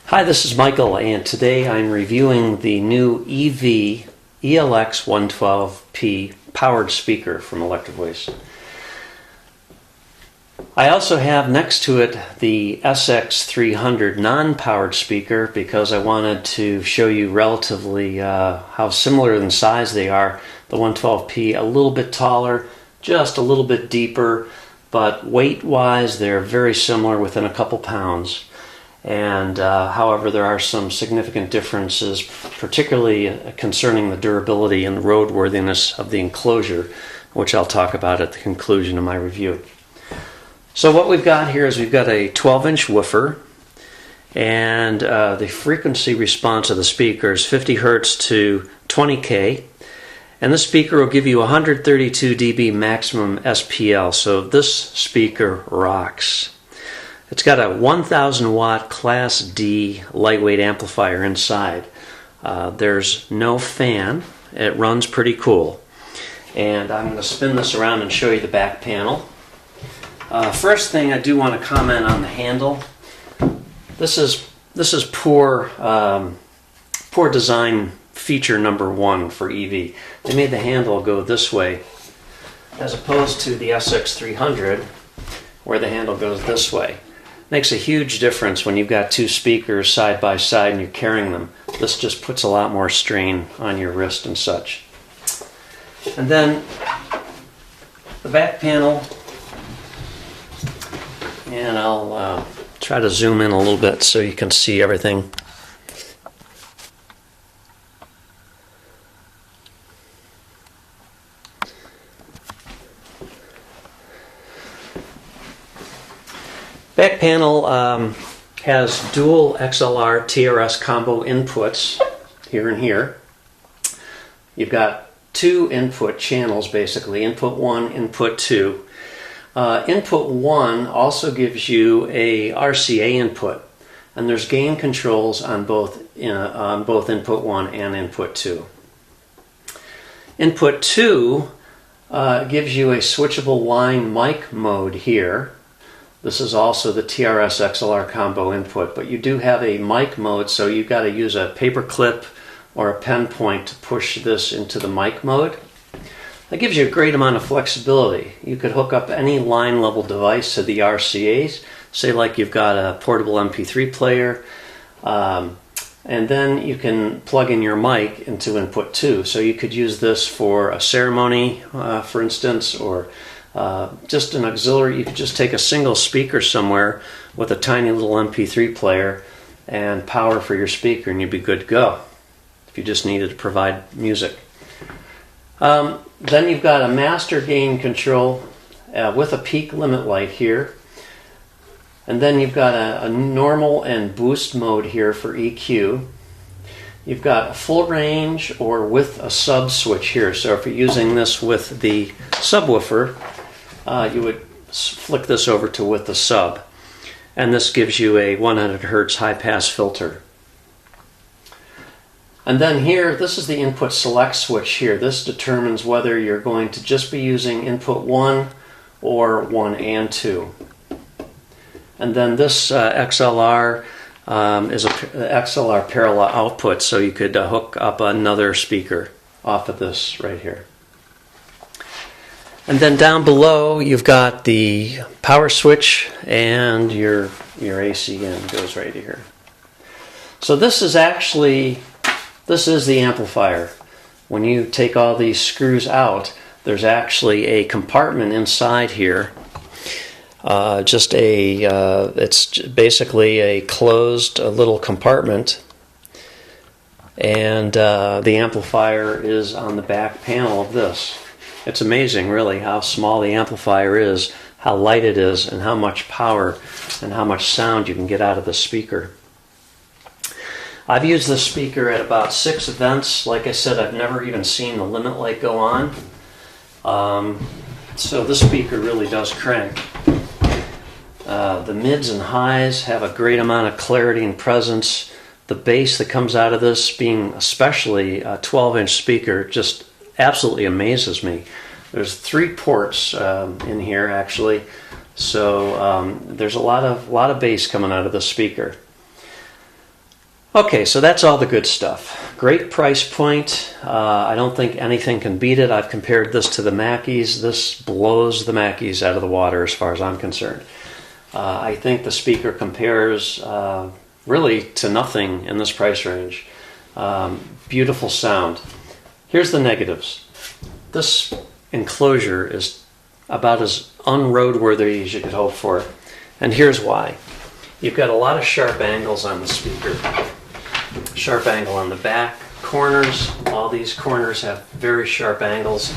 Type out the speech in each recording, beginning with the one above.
Hi, this is Michael, and today I'm reviewing the new EV ELX 112P powered speaker from Electro Voice. I also have next to it the SX300 non-powered speaker because I wanted to show you relatively how similar in size they are. The 112P a little bit taller, just a little bit deeper, but weight-wise they're very similar, within a couple pounds. And however, there are some significant differences, particularly concerning the durability and roadworthiness of the enclosure, which I'll talk about at the conclusion of my review. So what we've got here is we've got a 12-inch woofer, and the frequency response of the speaker is 50 Hertz to 20K, and the speaker will give you 132 dB maximum SPL, so this speaker rocks. It's got a 1000 watt Class D lightweight amplifier inside. There's no fan. It runs pretty cool. And I'm going to spin this around and show you the back panel. First thing, I do want to comment on the handle. This is poor design feature number one for EV. They made the handle go this way as opposed to the SX300 where the handle goes this way. Makes a huge difference when you've got two speakers side by side and you're carrying them. This just puts a lot more strain on your wrist and such. And then the back panel, and I'll try to zoom in a little bit so you can see everything. Back panel has dual XLR TRS combo inputs here and here. You've got two input channels basically, input 1, input 2. Input 1 also gives you a RCA input, and there's gain controls on both input 1 and input 2. Input 2 gives you a switchable line mic mode here. This is also the TRS XLR combo input, but you do have a mic mode, so you've got to use a paper clip or a pen point to push this into the mic mode. That gives you a great amount of flexibility. You could hook up any line level device to the RCAs, say like you've got a portable MP3 player, and then you can plug in your mic into input 2. So you could use this for a ceremony, for instance, or just an auxiliary. You could just take a single speaker somewhere with a tiny little MP3 player and power for your speaker, and you'd be good to go if you just needed to provide music. Then you've got a master gain control with a peak limit light here, and then you've got a normal and boost mode here for EQ. You've got a full range or with a sub switch here, so if you're using this with the subwoofer, you would flick this over to with the sub, and this gives you a 100 Hertz high pass filter. And then here, this is the input select switch here. This determines whether you're going to just be using input 1 or 1 and 2. And then this XLR is a XLR parallel output, so you could hook up another speaker off of this right here. And then down below you've got the power switch, and your AC in goes right here. So this is the amplifier. When you take all these screws out, there's actually a compartment inside here. It's basically a closed little compartment, and the amplifier is on the back panel of this. It's amazing, really, how small the amplifier is, how light it is, and how much power and how much sound you can get out of the speaker. I've used this speaker at about 6 events. Like I said, I've never even seen the limit light go on. So this speaker really does crank. The mids and highs have a great amount of clarity and presence. The bass that comes out of this, being especially a 12-inch speaker, just absolutely amazes me. There's 3 ports in here actually, so there's a lot of bass coming out of the speaker. Okay, so that's all the good stuff. Great price point. I don't think anything can beat it. I've compared this to the Mackeys. This blows the Mackeys out of the water as far as I'm concerned. I think the speaker compares really to nothing in this price range. Beautiful sound. Here's the negatives. This enclosure is about as unroadworthy as you could hope for. And here's why. You've got a lot of sharp angles on the speaker. Sharp angle on the back corners. All these corners have very sharp angles.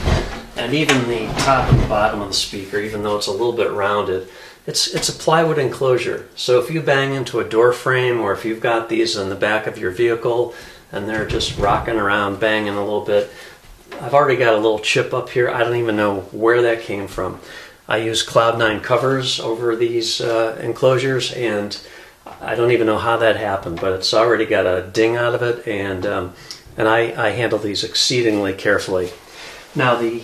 And even the top and the bottom of the speaker, even though it's a little bit rounded, it's a plywood enclosure. So if you bang into a door frame, or if you've got these in the back of your vehicle and they're just rocking around, banging a little bit, I've already got a little chip up here. I don't even know where that came from. I use Cloud9 covers over these enclosures, and I don't even know how that happened, but it's already got a ding out of it, and I handle these exceedingly carefully. Now the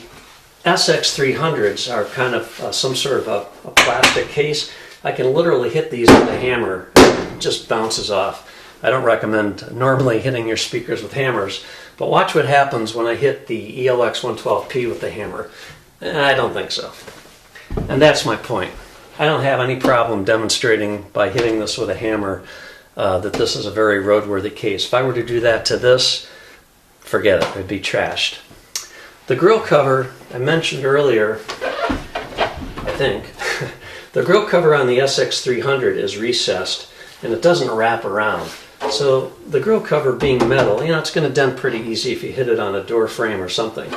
SX300s are kind of some sort of a plastic case. I can literally hit these with a hammer, and it just bounces off. I don't recommend normally hitting your speakers with hammers, but watch what happens when I hit the ELX 112P with the hammer. I don't think so. And that's my point. I don't have any problem demonstrating by hitting this with a hammer that this is a very roadworthy case. If I were to do that to this, forget it, it'd be trashed. The grill cover, I mentioned earlier, I think, the grill cover on the SX300 is recessed and it doesn't wrap around. So the grill cover being metal, it's going to dent pretty easy if you hit it on a door frame or something.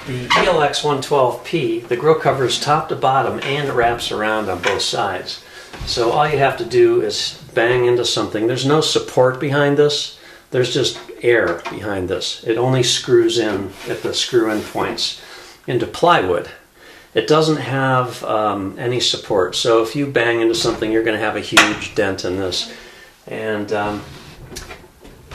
The ELX 112P, the grill cover is top to bottom and it wraps around on both sides. So all you have to do is bang into something. There's no support behind this. There's just air behind this. It only screws in at the screw-in points into plywood. It doesn't have any support. So if you bang into something, you're going to have a huge dent in this. And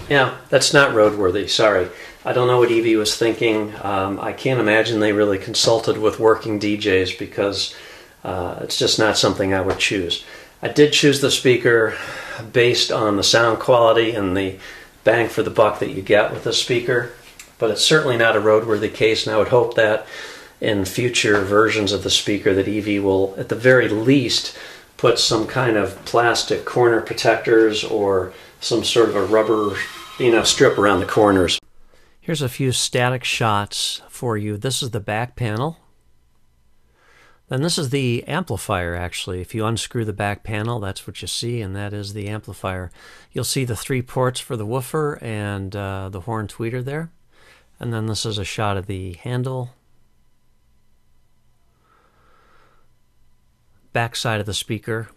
yeah, that's not roadworthy, sorry. I don't know what EV was thinking. I can't imagine they really consulted with working DJs, because it's just not something I would choose. I did choose the speaker based on the sound quality and the bang for the buck that you get with the speaker, but it's certainly not a roadworthy case, and I would hope that in future versions of the speaker that EV will, at the very least, put some kind of plastic corner protectors or some sort of a rubber, strip around the corners. Here's a few static shots for you. This is the back panel. Then this is the amplifier, actually. If you unscrew the back panel, that's what you see, and that is the amplifier. You'll see the 3 ports for the woofer and the horn tweeter there. And then this is a shot of the handle. Back side of the speaker.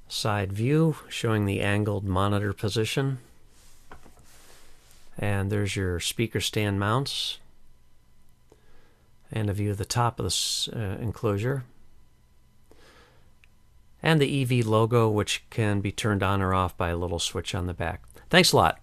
Side view showing the angled monitor position. And there's your speaker stand mounts. And a view of the top of this enclosure. And the EV logo, which can be turned on or off by a little switch on the back. Thanks a lot.